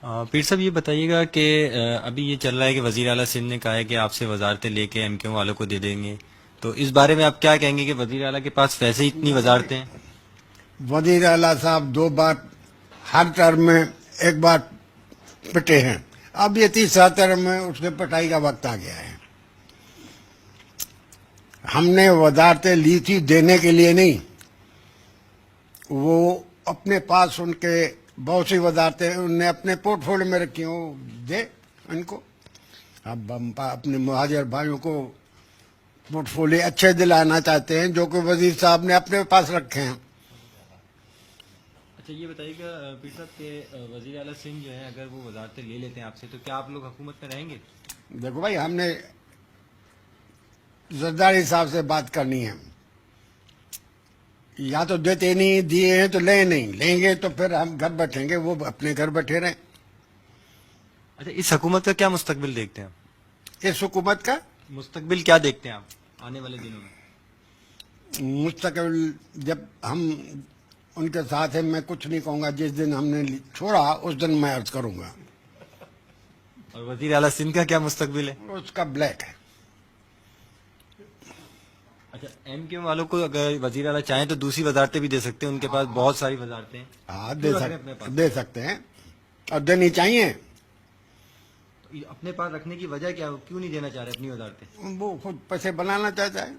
پیر صاحب یہ بتائیے گا کہ ابھی یہ چل رہا ہے کہ وزیر اعلیٰ سندھ نے کہا ہے کہ آپ سے وزارتیں لے کے ایم کیو والوں کو دے دیں گے، تو اس بارے میں آپ کیا کہیں گے کہ وزیر اعلیٰ کے پاس ویسے ہی اتنی وزارتیں ہیں؟ وزیر اعلیٰ صاحب 2 بار ہر ٹرم میں 1 بار پٹے ہیں، اب یہ 30 ٹرم میں اس کے پٹائی کا وقت آ گیا ہے۔ ہم نے وزارتیں لی تھی دینے کے لیے نہیں، وہ اپنے پاس ان کے بہت سی وزارتیں انہوں نے اپنے پورٹ فولیو میں رکھی ہیں، وہ دے ان کو۔ اب ہم اپنے مہاجر بھائیوں کو پورٹ فولیو اچھے دلانا چاہتے ہیں جو کہ وزیر صاحب نے اپنے پاس رکھے ہیں۔ اچھا یہ بتائیے گا پیر صاحب کہ وزیر اعلیٰ سندھ جو ہے اگر وہ وزارتیں لے لیتے ہیں آپ سے تو کیا آپ لوگ حکومت میں رہیں گے؟ دیکھو بھائی، ہم نے زرداری صاحب سے بات کرنی ہے، یا تو دیتے نہیں، دیے ہیں تو لیں نہیں، لیں گے تو پھر ہم گھر بیٹھیں گے، وہ اپنے گھر بیٹھے رہیں۔ اچھا اس حکومت کا کیا مستقبل دیکھتے ہیں آپ؟ اس حکومت کا مستقبل کیا دیکھتے ہیں آپ آنے والے دنوں میں؟ مستقبل جب ہم ان کے ساتھ ہیں، میں کچھ نہیں کہوں گا، جس دن ہم نے چھوڑا اس دن میں عرض کروں گا۔ اور وزیر اعلیٰ سندھ کا کیا مستقبل ہے؟ اس کا بلیک ہے۔ اچھا ایم کیو والوں کو اگر وزیر اعلیٰ چاہیں تو دوسری وزارتیں بھی دے سکتے ہیں، ان کے پاس بہت ساری وزارتیں ہیں۔ ہاں کیوں رکھ رہے ہیں اپنے پاس؟ دے سکتے ہیں اور دینی چاہیے۔ اپنے پاس رکھنے کی وجہ کیا ہے؟ کیوں نہیں دینا چاہ رہے اپنی وزارتیں؟ وہ خود پیسے بنانا چاہتا ہے۔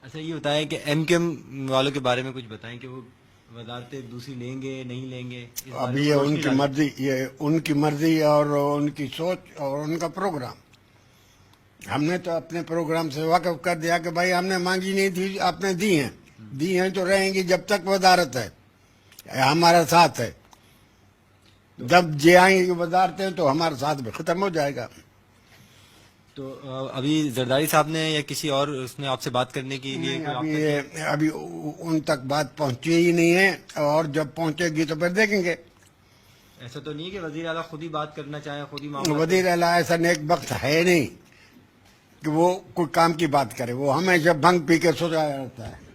اچھا یہ بتائیں کہ ایم کیو والوں کے بارے میں کچھ بتائیں کہ وہ وزارتیں دوسری لیں گے نہیں لیں گے، اس بارے اب میں یہ ان روشنی کی ڈالیں۔ مرضی، یہ ان کی مرضی اور ان کی سوچ اور ان کا پروگرام۔ ہم نے تو اپنے پروگرام سے واقف کر دیا کہ بھائی ہم نے مانگی نہیں تھی، آپ نے دی ہیں تو رہیں گی جب تک وزارت ہے، ہمارا ساتھ ہے۔ جب جی آئیں گی وزارتیں تو ہمارا ساتھ بھی ختم ہو جائے گا۔ تو ابھی زرداری صاحب نے یا کسی اور اس نے آپ سے بات کرنے کے لیے کوئی رابطہ کیا؟ ابھی ان تک بات پہنچی ہی نہیں ہے، اور جب پہنچے گی تو پھر دیکھیں گے۔ ایسا تو نہیں ہے کہ وزیر اعلیٰ خود ہی بات کرنا چاہیں، خود ہی معاملہ وزیر اعلیٰ ایسا نیک وقت ہے نہیں کہ وہ کوئی کام کی بات کرے، وہ ہمیشہ بھنگ پی کے سو جایا رہتا ہے۔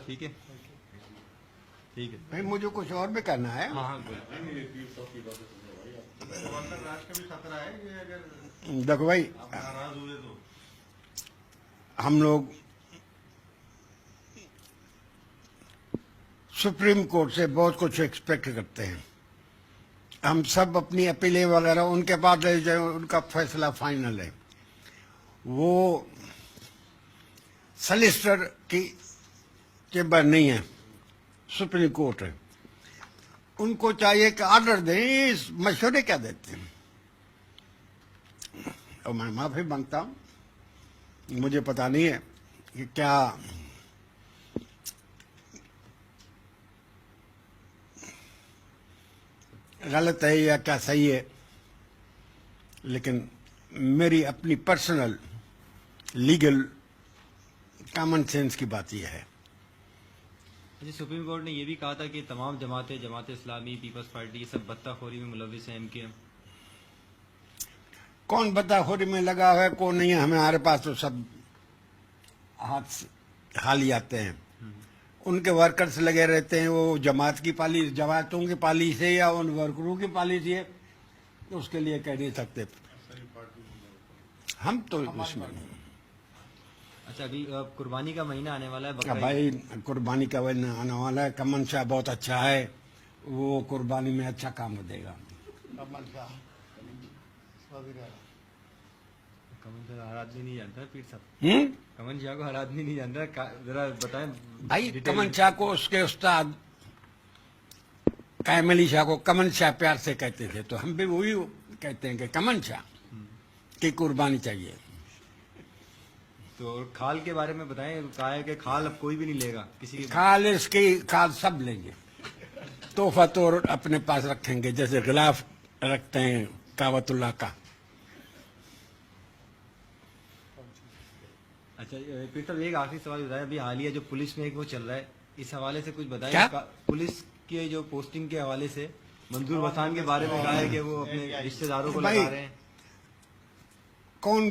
ٹھیک ہے ٹھیک ہے۔ بھائی مجھے کچھ اور بھی کرنا ہے۔ ہاں ہاں دیکھو بھائی، ہم لوگ سپریم کورٹ سے بہت کچھ ایکسپیکٹ کرتے ہیں، ہم سب اپنی اپیلیں وغیرہ ان کے پاس لے جائیں، ان کا فیصلہ فائنل ہے۔ وہ سلیسٹر کی چیمبر نہیں ہے، سپریم کورٹ ہے، ان کو چاہیے کہ آرڈر دیں، اس مشورے کیا دیتے ہیں۔ اور میں معافی مانگتا ہوں، مجھے پتہ نہیں ہے کہ کیا غلط ہے یا کیا صحیح ہے، لیکن میری اپنی پرسنل لیگل کامن سینس کی بات یہ ہے۔ جی سپریم کورٹ نے یہ بھی کہا تھا کہ تمام جماعتیں، جماعت اسلامی، پیپلز پارٹی، یہ سب بتہ خوری میں ملوث ہیں ایم کیو ایم۔ کون بتا خوری میں لگا ہوا ہے کون نہیں ہے، ہمارے پاس تو سب ہاتھ سے خالی آتے ہیں۔ ان کے ورکرز لگے رہتے ہیں، وہ جماعت کی پالیسی، جماعتوں کی پالیسی ہے یا ان ورکروں کی پالیسی ہے، تو اس کے لیے کہہ نہیں سکتے ہم تو اس میں۔ اچھا ابھی قربانی کا مہینہ آنے والا ہے، بقرعید۔ بھائی قربانی کا وقت آنے والا ہے، کمن شاہ بہت اچھا ہے، وہ قربانی میں اچھا کام دے گا۔ کمن شاہ ہر آدمی نہیں جانتا ہے پیر صاحب، کمن شاہ کو ہر آدمی نہیں جانتا، ذرا بتائیں بھائی ڈیٹیل کمن شاہ کو اس کے استاد قائم علی شاہ کو کمن شاہ پیار سے کہتے تھے، تو ہم بھی وہی کہتے ہیں کہ کمن شاہ کی قربانی چاہیے۔ تو کھال کے بارے میں بتائیں، کہا ہے کہ کھال اب کوئی بھی نہیں لے گا کسی کی۔ کھال اس کی کھال سب لیں گے، تحفہ تو اپنے پاس رکھیں گے، جیسے غلاف رکھتے ہیں کعبۃ اللہ کا۔ اچھا پیر صاحب ایک آخری سوال بتائیں، ابھی حالیہ جو پولیس میں ایک وہ چل رہا ہے، اس حوالے سے کچھ بتائیں۔ کیا؟ پولیس کے جو پوسٹنگ کے حوالے سے منظور وسان کے بارے میں کہا ہے کہ وہ اپنے رشتہ داروں کو بھائی، لگا رہے ہیں۔ کون